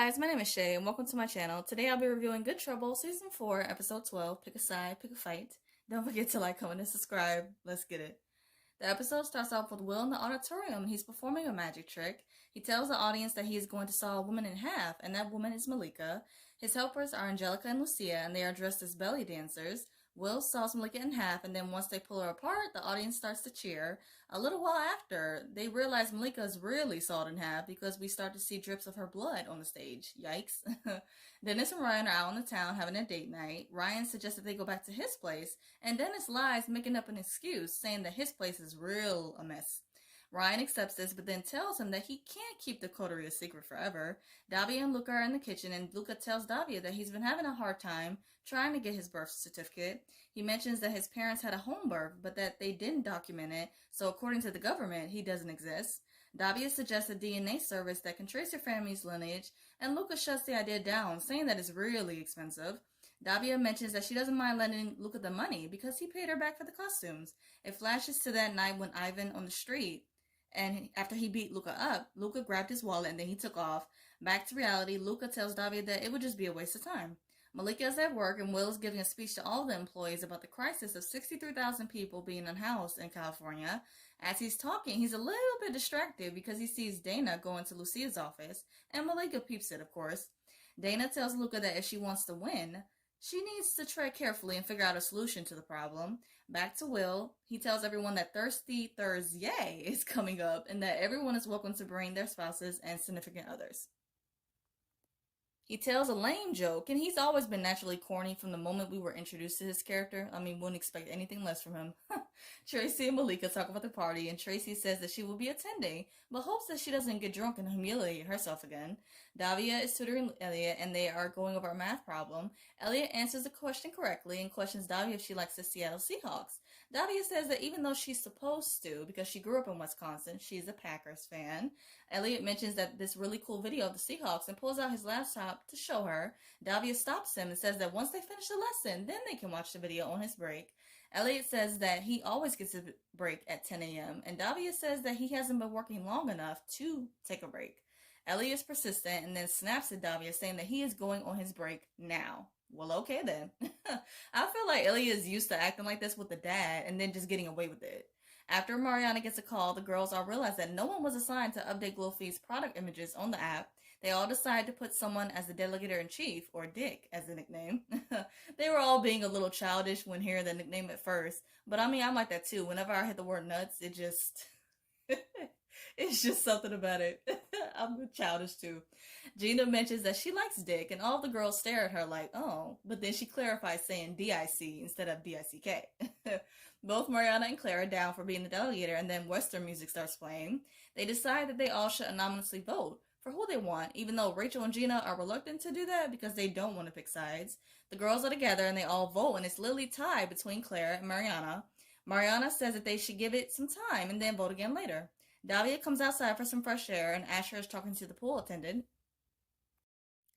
guys, my name is Shay and welcome to my channel. Today I'll be reviewing Good Trouble Season 4, Episode 12, Pick a Side, Pick a Fight. Don't forget to like, comment, and subscribe. Let's get it. The episode starts off with Will in the auditorium and he's performing a magic trick. He tells the audience that he is going to saw a woman in half, and that woman is Malika. His helpers are Angelica and Lucia, and they are dressed as belly dancers. Will saws Malika in half, and then once they pull her apart, the audience starts to cheer. A little while after, they realize Malika is really sawed in half because we start to see drips of her blood on the stage. Yikes. Dennis and Ryan are out in the town having a date night. Ryan suggests that they go back to his place, and Dennis lies, making up an excuse, saying that his place is real a mess. Ryan accepts this, but then tells him that he can't keep the coterie a secret forever. Davia and Luca are in the kitchen, and Luca tells Davia that he's been having a hard time trying to get his birth certificate. He mentions that his parents had a home birth, but that they didn't document it, so according to the government, he doesn't exist. Davia suggests a DNA service that can trace your family's lineage, and Luca shuts the idea down, saying that it's really expensive. Davia mentions that she doesn't mind lending Luca the money because he paid her back for the costumes. It flashes to that night when Ivan on the street, and after he beat Luca up, Luca grabbed his wallet and then he took off. Back to reality, Luca tells Davia that it would just be a waste of time. Malika is at work and Will is giving a speech to all the employees about the crisis of 63,000 people being unhoused in California. As he's talking, he's a little bit distracted because he sees Dana go into Lucia's office, and Malika peeps it, of course. Dana tells Luca that if she wants to win, she needs to tread carefully and figure out a solution to the problem. Back to Will, he tells everyone that Thirsty Thursday is coming up and that everyone is welcome to bring their spouses and significant others. He tells a lame joke, and he's always been naturally corny from the moment we were introduced to his character. I mean, wouldn't expect anything less from him. Tracy and Malika talk about the party, and Tracy says that she will be attending, but hopes that she doesn't get drunk and humiliate herself again. Davia is tutoring Elliot, and they are going over a math problem. Elliot answers the question correctly and questions Davia if she likes the Seattle Seahawks. Davia says that even though she's supposed to, because she grew up in Wisconsin, she's a Packers fan. Elliot mentions that this really cool video of the Seahawks and pulls out his laptop to show her. Davia stops him and says that once they finish the lesson, then they can watch the video on his break. Elliot says that he always gets a break at 10 a.m. and Davia says that he hasn't been working long enough to take a break. Elliot is persistent and then snaps at Davia, saying that he is going on his break now. Well, okay then. I feel like Elliot is used to acting like this with the dad and then just getting away with it. After Mariana gets a call, the girls all realize that no one was assigned to update Glowfee's product images on the app. They all decide to put someone as the delegator-in-chief, or Dick as the nickname. They were all being a little childish when hearing the nickname at first, but I mean, I'm like that too. Whenever I hit the word nuts, it just... it's just something about it. I'm childish too. Gina mentions that she likes Dick, and all the girls stare at her like, oh, but then she clarifies saying D-I-C instead of D-I-C-K. Both Mariana and Claire are down for being the delegator, and then Western music starts playing. They decide that they all should anonymously vote for who they want, even though Rachel and Gina are reluctant to do that because they don't want to pick sides. The girls are together and they all vote, and it's literally tied between Claire and Mariana. Mariana says that they should give it some time and then vote again later. Davia comes outside for some fresh air, and Asher is talking to the pool attendant.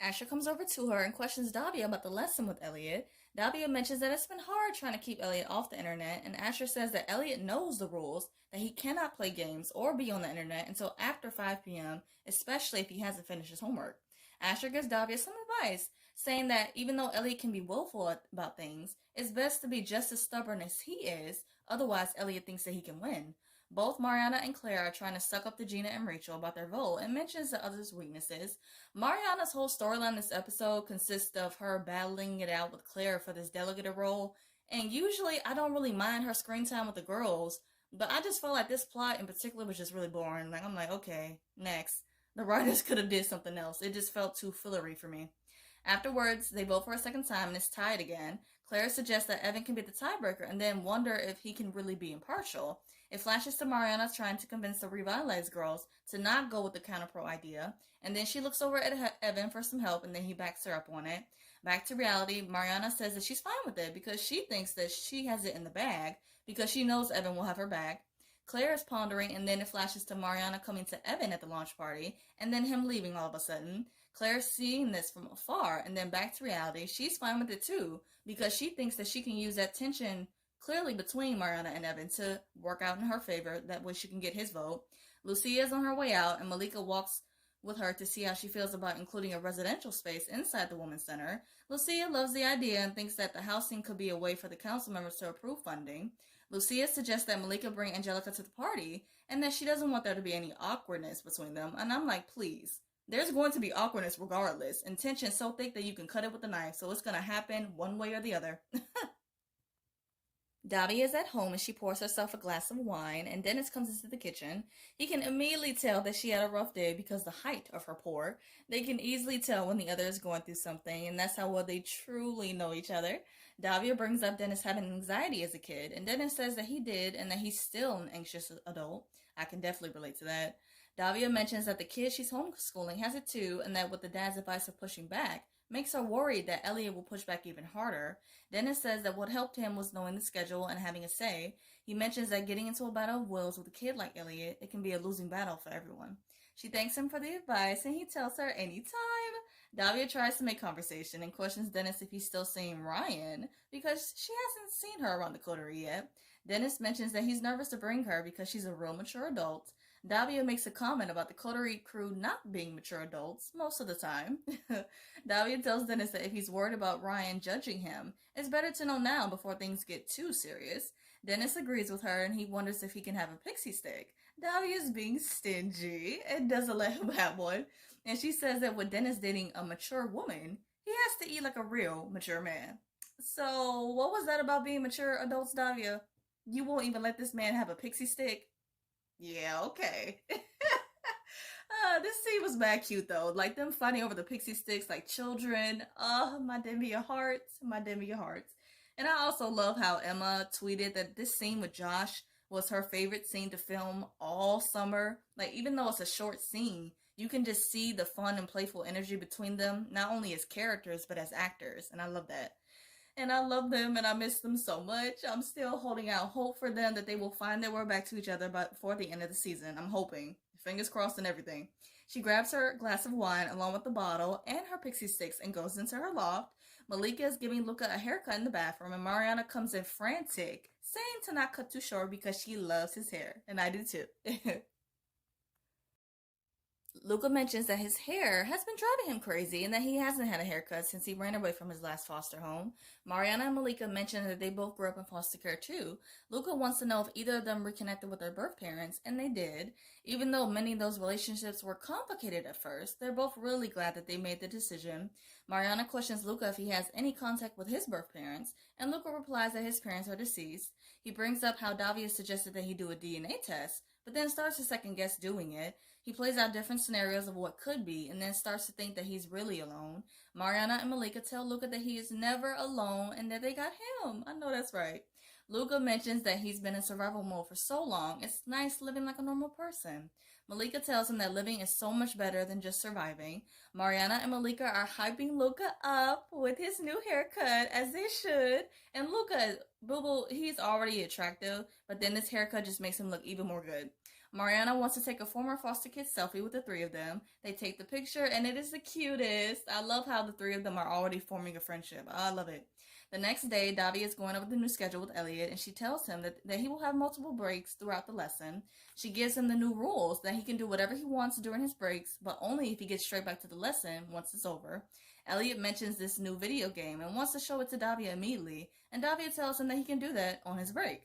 Asher comes over to her and questions Davia about the lesson with Elliot. Davia mentions that it's been hard trying to keep Elliot off the internet, and Asher says that Elliot knows the rules, that he cannot play games or be on the internet until after 5 p.m., especially if he hasn't finished his homework. Asher gives Davia some advice, saying that even though Elliot can be willful about things, it's best to be just as stubborn as he is, otherwise Elliot thinks that he can win. Both Mariana and Claire are trying to suck up to Gina and Rachel about their vote and mentions the others' weaknesses. Mariana's whole storyline this episode consists of her battling it out with Claire for this delegate role, and usually I don't really mind her screen time with the girls, but I just felt like this plot in particular was just really boring. Like, I'm like, okay, next. The writers could have did something else. It just felt too fillery for me. Afterwards, they vote for a second time and it's tied again. Claire suggests that Evan can be the tiebreaker and then wonder if he can really be impartial. It flashes to Mariana trying to convince the revitalized girls to not go with the counter-pro idea, and then she looks over at Evan for some help and then he backs her up on it. Back to reality, Mariana says that she's fine with it because she thinks that she has it in the bag because she knows Evan will have her back. Claire is pondering, and then it flashes to Mariana coming to Evan at the launch party and then him leaving all of a sudden. Claire's seeing this from afar, and then back to reality. She's fine with it too because she thinks that she can use that tension clearly between Mariana and Evan to work out in her favor. That way she can get his vote. Lucia is on her way out, and Malika walks with her to see how she feels about including a residential space inside the Women's Center. Lucia loves the idea and thinks that the housing could be a way for the council members to approve funding. Lucia suggests that Malika bring Angelica to the party and that she doesn't want there to be any awkwardness between them. And I'm like, please. There's going to be awkwardness regardless, and tension so thick that you can cut it with a knife, so it's going to happen one way or the other. Davia is at home and she pours herself a glass of wine, and Dennis comes into the kitchen. He can immediately tell that she had a rough day because the height of her pour. They can easily tell when the other is going through something, and that's how well they truly know each other. Davia brings up Dennis having anxiety as a kid, and Dennis says that he did and that he's still an anxious adult. I can definitely relate to that. Davia mentions that the kid she's homeschooling has it too, and that with the dad's advice of pushing back, makes her worried that Elliot will push back even harder. Dennis says that what helped him was knowing the schedule and having a say. He mentions that getting into a battle of wills with a kid like Elliot, it can be a losing battle for everyone. She thanks him for the advice, and he tells her anytime. Davia tries to make conversation and questions Dennis if he's still seeing Ryan, because she hasn't seen her around the coterie yet. Dennis mentions that he's nervous to bring her because she's a real mature adult. Davia makes a comment about the coterie crew not being mature adults most of the time. Davia tells Dennis that if he's worried about Ryan judging him, it's better to know now before things get too serious. Dennis agrees with her and he wonders if he can have a pixie stick. Davia's being stingy and doesn't let him have one. And she says that with Dennis dating a mature woman, he has to eat like a real mature man. So what was that about being mature adults, Davia? You won't even let this man have a pixie stick? Yeah, okay. This scene was mad cute though. Like them fighting over the pixie sticks like children. My Demi hearts, my Demi hearts. And I also love how Emma tweeted that this scene with Josh was her favorite scene to film all summer. Like even though it's a short scene, you can just see the fun and playful energy between them, not only as characters but as actors. And I love that. And I love them and I miss them so much. I'm still holding out hope for them that they will find their way back to each other before the end of the season. I'm hoping. Fingers crossed and everything. She grabs her glass of wine along with the bottle and her pixie sticks and goes into her loft. Malika is giving Luca a haircut in the bathroom and Mariana comes in frantic, saying to not cut too short because she loves his hair. And I do too. Luca mentions that his hair has been driving him crazy and that he hasn't had a haircut since he ran away from his last foster home. Mariana and Malika mention that they both grew up in foster care too. Luca wants to know if either of them reconnected with their birth parents, and they did. Even though many of those relationships were complicated at first, they're both really glad that they made the decision. Mariana questions Luca if he has any contact with his birth parents, and Luca replies that his parents are deceased. He brings up how Davia suggested that he do a DNA test, but then starts to second guess doing it. He plays out different scenarios of what could be, and then starts to think that he's really alone. Mariana and Malika tell Luca that he is never alone and that they got him. I know that's right. Luca mentions that he's been in survival mode for so long, it's nice living like a normal person. Malika tells him that living is so much better than just surviving. Mariana and Malika are hyping Luca up with his new haircut, as they should. And Luca, boo-boo, he's already attractive, but then this haircut just makes him look even more good. Mariana wants to take a former foster kid selfie with the three of them. They take the picture, and it is the cutest. I love how the three of them are already forming a friendship. I love it. The next day, Davia is going over the new schedule with Elliot, and she tells him that he will have multiple breaks throughout the lesson. She gives him the new rules, that he can do whatever he wants during his breaks, but only if he gets straight back to the lesson once it's over. Elliot mentions this new video game and wants to show it to Davia immediately, and Davia tells him that he can do that on his break.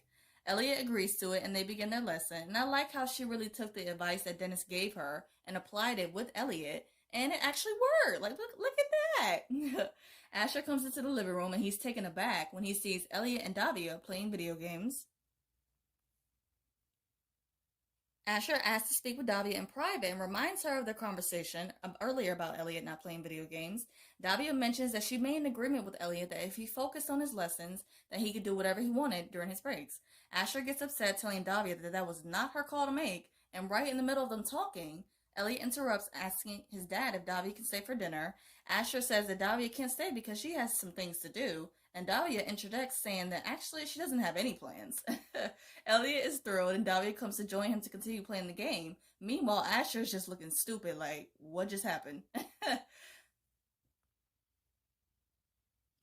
Elliot agrees to it and they begin their lesson, and I like how she really took the advice that Dennis gave her and applied it with Elliot, and it actually worked. Like, look at that. Asher comes into the living room and he's taken aback when he sees Elliot and Davia playing video games. Asher asks to speak with Davia in private and reminds her of their conversation earlier about Elliot not playing video games. Davia mentions that she made an agreement with Elliot that if he focused on his lessons, that he could do whatever he wanted during his breaks. Asher gets upset, telling Davia that that was not her call to make, and right in the middle of them talking, Elliot interrupts, asking his dad if Davia can stay for dinner. Asher says that Davia can't stay because she has some things to do, and Davia interjects, saying that actually she doesn't have any plans. Elliot is thrilled, and Davia comes to join him to continue playing the game. Meanwhile, Asher is just looking stupid, like, what just happened?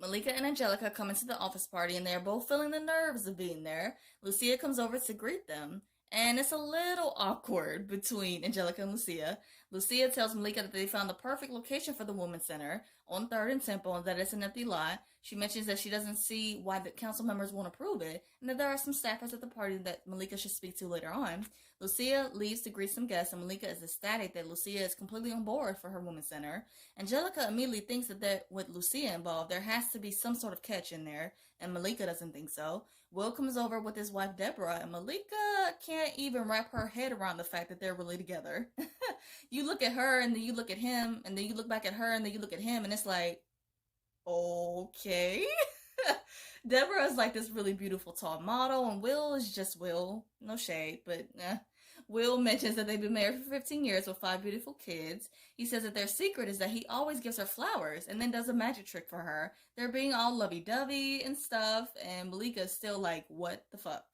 Malika and Angelica come into the office party, and they are both feeling the nerves of being there. Lucia comes over to greet them, and it's a little awkward between Angelica and Lucia. Lucia tells Malika that they found the perfect location for the Women's Center on 3rd and Temple and that it's an empty lot. She mentions that she doesn't see why the council members won't approve it and that there are some staffers at the party that Malika should speak to later on. Lucia leaves to greet some guests and Malika is ecstatic that Lucia is completely on board for her Women's Center. Angelica immediately thinks that with Lucia involved, there has to be some sort of catch in there, and Malika doesn't think so. Will comes over with his wife Deborah, and Malika can't even wrap her head around the fact that they're really together. You look at her, and then you look at him, and then you look back at her, and then you look at him, and it's like, okay. Deborah is like this really beautiful tall model, and Will is just Will. No shade, but Will mentions that they've been married for 15 years with 5 beautiful kids. He says that their secret is that he always gives her flowers and then does a magic trick for her. They're being all lovey-dovey and stuff, and Malika is still like, what the fuck?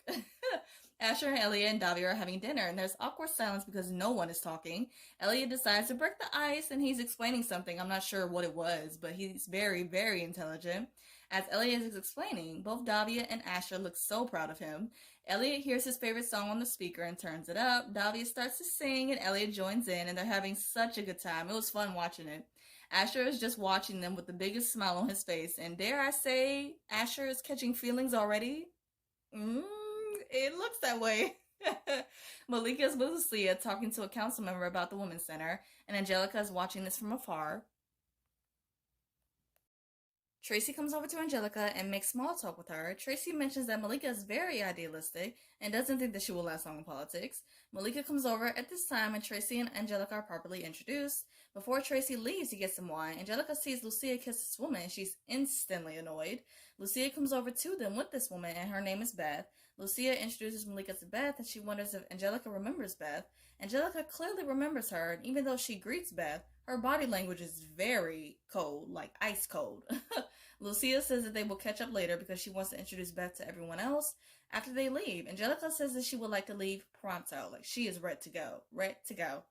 Asher and Elliot and Davia are having dinner, and there's awkward silence because no one is talking. Elliot decides to break the ice, and he's explaining something. I'm not sure what it was, but he's very, very intelligent. As Elliot is explaining, both Davia and Asher look so proud of him. Elliot hears his favorite song on the speaker and turns it up. Davia starts to sing, and Elliot joins in, and they're having such a good time. It was fun watching it. Asher is just watching them with the biggest smile on his face, and dare I say, Asher is catching feelings already? It looks that way. Malika is with Lucia talking to a council member about the Women's Center, and Angelica is watching this from afar. Tracy comes over to Angelica and makes small talk with her. Tracy mentions that Malika is very idealistic and doesn't think that she will last long in politics. Malika comes over at this time and Tracy and Angelica are properly introduced. Before Tracy leaves to get some wine, Angelica sees Lucia kiss this woman and she's instantly annoyed. Lucia comes over to them with this woman and her name is Beth. Lucia introduces Malika to Beth and she wonders if Angelica remembers Beth. Angelica clearly remembers her, and even though she greets Beth, her body language is very cold, like ice cold. Lucia says that they will catch up later because she wants to introduce Beth to everyone else after they leave. Angelica says that she would like to leave pronto, like she is ready to go. Ready to go.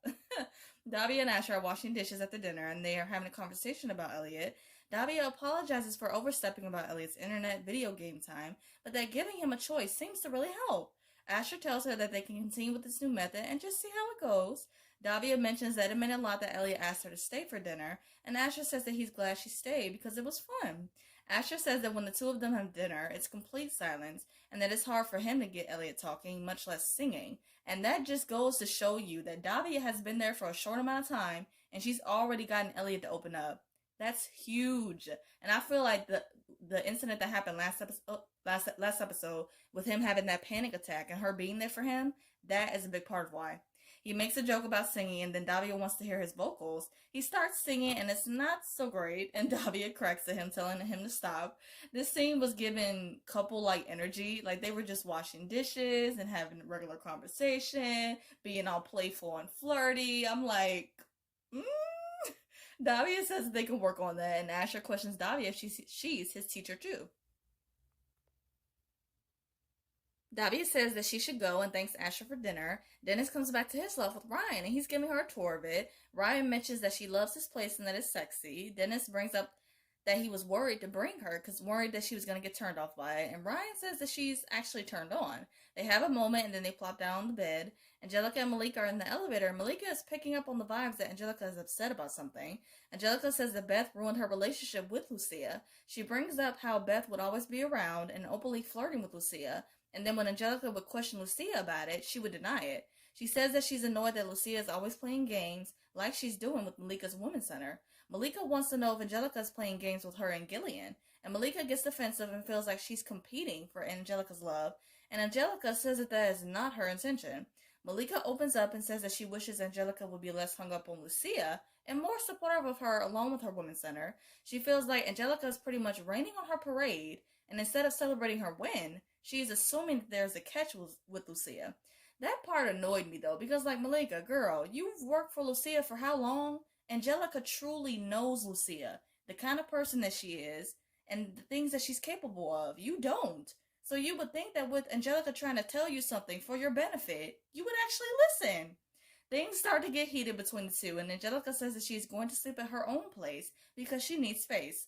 Davia and Asher are washing dishes at the dinner and they are having a conversation about Elliot. Davia apologizes for overstepping about Elliot's internet video game time, but that giving him a choice seems to really help. Asher tells her that they can continue with this new method and just see how it goes. Davia mentions that it meant a lot that Elliot asked her to stay for dinner, and Asher says that he's glad she stayed because it was fun. Asher says that when the two of them have dinner, it's complete silence, and that it's hard for him to get Elliot talking, much less singing. And that just goes to show you that Davia has been there for a short amount of time, and she's already gotten Elliot to open up. That's huge. And I feel like the incident that happened last episode with him having that panic attack and her being there for him, that is a big part of why. He makes a joke about singing, and then Davia wants to hear his vocals. He starts singing, and it's not so great, and Davia cracks at him, telling him to stop. This scene was given couple-like energy, like they were just washing dishes and having regular conversation, being all playful and flirty. I'm like, Davia says that they can work on that, and Asher questions Davia if she's his teacher too. Davia says that she should go and thanks Asher for dinner. Dennis comes back to his love with Ryan and he's giving her a tour of it. Ryan mentions that she loves this place and that it's sexy. Dennis brings up that he was worried to bring her because worried that she was going to get turned off by it. And Ryan says that she's actually turned on. They have a moment and then they plop down on the bed. Angelica and Malika are in the elevator. Malika is picking up on the vibes that Angelica is upset about something. Angelica says that Beth ruined her relationship with Lucia. She brings up how Beth would always be around and openly flirting with Lucia. And then when Angelica would question Lucia about it, she would deny it. She says that she's annoyed that Lucia is always playing games like she's doing with Malika's Women's Center. Malika wants to know if Angelica is playing games with her and Gillian. And Malika gets defensive and feels like she's competing for Angelica's love. And Angelica says that that is not her intention. Malika opens up and says that she wishes Angelica would be less hung up on Lucia and more supportive of her along with her Women's Center. She feels like Angelica is pretty much raining on her parade, and instead of celebrating her win, she is assuming that there's a catch with Lucia. That part annoyed me though, because like, Malika, girl, you've worked for Lucia for how long? Angelica truly knows Lucia, the kind of person that she is, and the things that she's capable of. You don't. So you would think that with Angelica trying to tell you something for your benefit, you would actually listen. Things start to get heated between the two, and Angelica says that she's going to sleep at her own place because she needs space.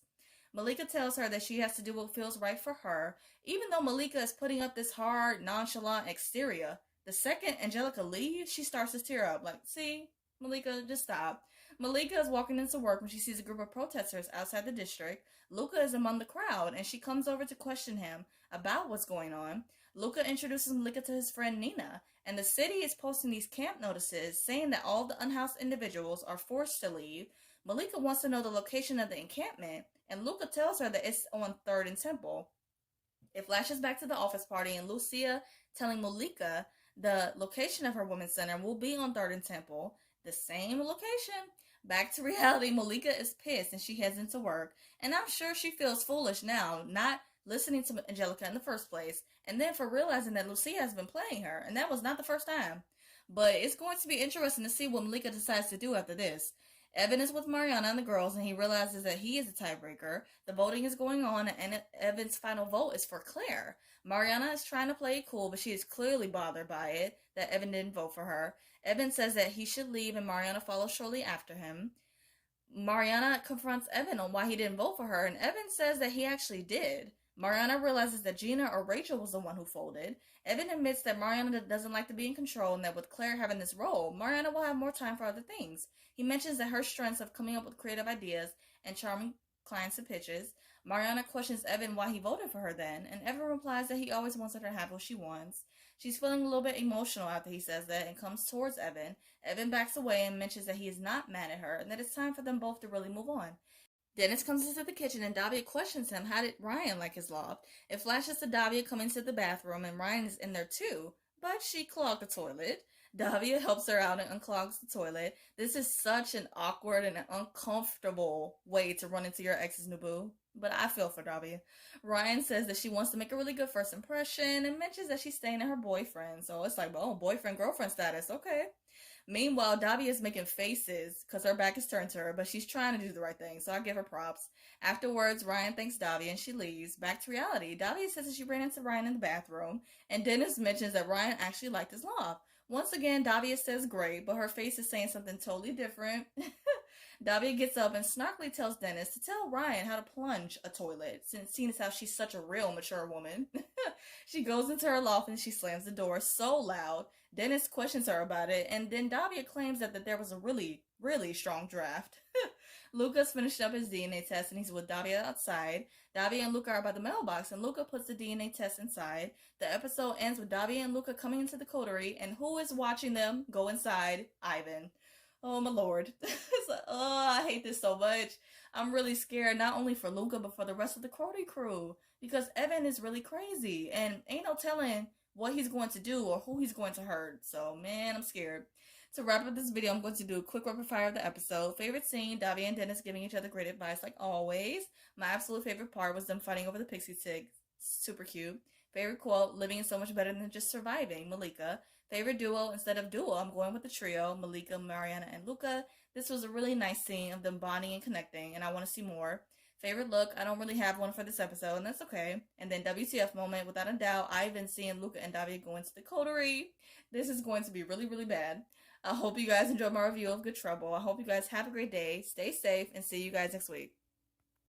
Malika tells her that she has to do what feels right for her, even though Malika is putting up this hard, nonchalant exterior. The second Angelica leaves, she starts to tear up. Like, see, Malika, just stop. Malika is walking into work when she sees a group of protesters outside the district. Luca is among the crowd, and she comes over to question him about what's going on. Luca introduces Malika to his friend Nina, and the city is posting these camp notices saying that all the unhoused individuals are forced to leave. Malika wants to know the location of the encampment, and Luca tells her that it's on 3rd and Temple. It flashes back to the office party and Lucia telling Malika the location of her women's center will be on 3rd and Temple, the same location. Back to reality, Malika is pissed and she heads into work. And I'm sure she feels foolish now, not listening to Angelica in the first place, and then for realizing that Lucia has been playing her, and that was not the first time. But it's going to be interesting to see what Malika decides to do after this. Evan is with Mariana and the girls, and he realizes that he is the tiebreaker. The voting is going on, and Evan's final vote is for Claire. Mariana is trying to play it cool, but she is clearly bothered by it, that Evan didn't vote for her. Evan says that he should leave, and Mariana follows shortly after him. Mariana confronts Evan on why he didn't vote for her, and Evan says that he actually did. Mariana realizes that Gina or Rachel was the one who folded. Evan admits that Mariana doesn't like to be in control and that with Claire having this role, Mariana will have more time for other things. He mentions that her strengths of coming up with creative ideas and charming clients and pitches. Mariana questions Evan why he voted for her then, and Evan replies that he always wants her to have what she wants. She's feeling a little bit emotional after he says that and comes towards Evan. Evan backs away and mentions that he is not mad at her and that it's time for them both to really move on. Dennis comes into the kitchen and Davia questions him how did Ryan like his loft. It flashes to Davia coming to the bathroom and Ryan is in there too, but she clogged the toilet. Davia helps her out and unclogs the toilet. This is such an awkward and uncomfortable way to run into your ex's new boo, but I feel for Davia. Ryan says that she wants to make a really good first impression and mentions that she's staying at her boyfriend, so it's like, oh, boyfriend-girlfriend status, okay. Meanwhile, Davia is making faces because her back is turned to her, but she's trying to do the right thing, so I give her props. Afterwards, Ryan thanks Davia and she leaves. Back to reality, Davia says that she ran into Ryan in the bathroom, and Dennis mentions that Ryan actually liked his loft. Once again, Davia says great, but her face is saying something totally different. Davia gets up and snarkily tells Dennis to tell Ryan how to plunge a toilet, since seeing as how she's such a real mature woman. She goes into her loft and she slams the door so loud. Dennis questions her about it, and then Davia claims that there was a really, really strong draft. Luca's finished up his DNA test and he's with Davia outside. Davia and Luca are by the mailbox and Luca puts the DNA test inside. The episode ends with Davia and Luca coming into the coterie, and who is watching them go inside? Ivan. Oh my lord. It's like, oh, I hate this so much. I'm really scared, not only for Luca, but for the rest of the coterie crew. Because Evan is really crazy, and ain't no telling what he's going to do or who he's going to hurt. So, man, I'm scared. To wrap up this video, I'm going to do a quick rapid fire of the episode. Favorite scene, Davia and Dennis giving each other great advice like always. My absolute favorite part was them fighting over the pixie stick. Super cute. Favorite quote, living is so much better than just surviving, Malika. Favorite duo, instead of duo, I'm going with the trio, Malika, Mariana, and Luca. This was a really nice scene of them bonding and connecting, and I want to see more. Favorite look, I don't really have one for this episode, and that's okay. And then WTF moment, without a doubt, I've been seeing Luca and Davia go into the coterie. This is going to be really, really bad. I hope you guys enjoyed my review of Good Trouble. I hope you guys have a great day, stay safe, and see you guys next week.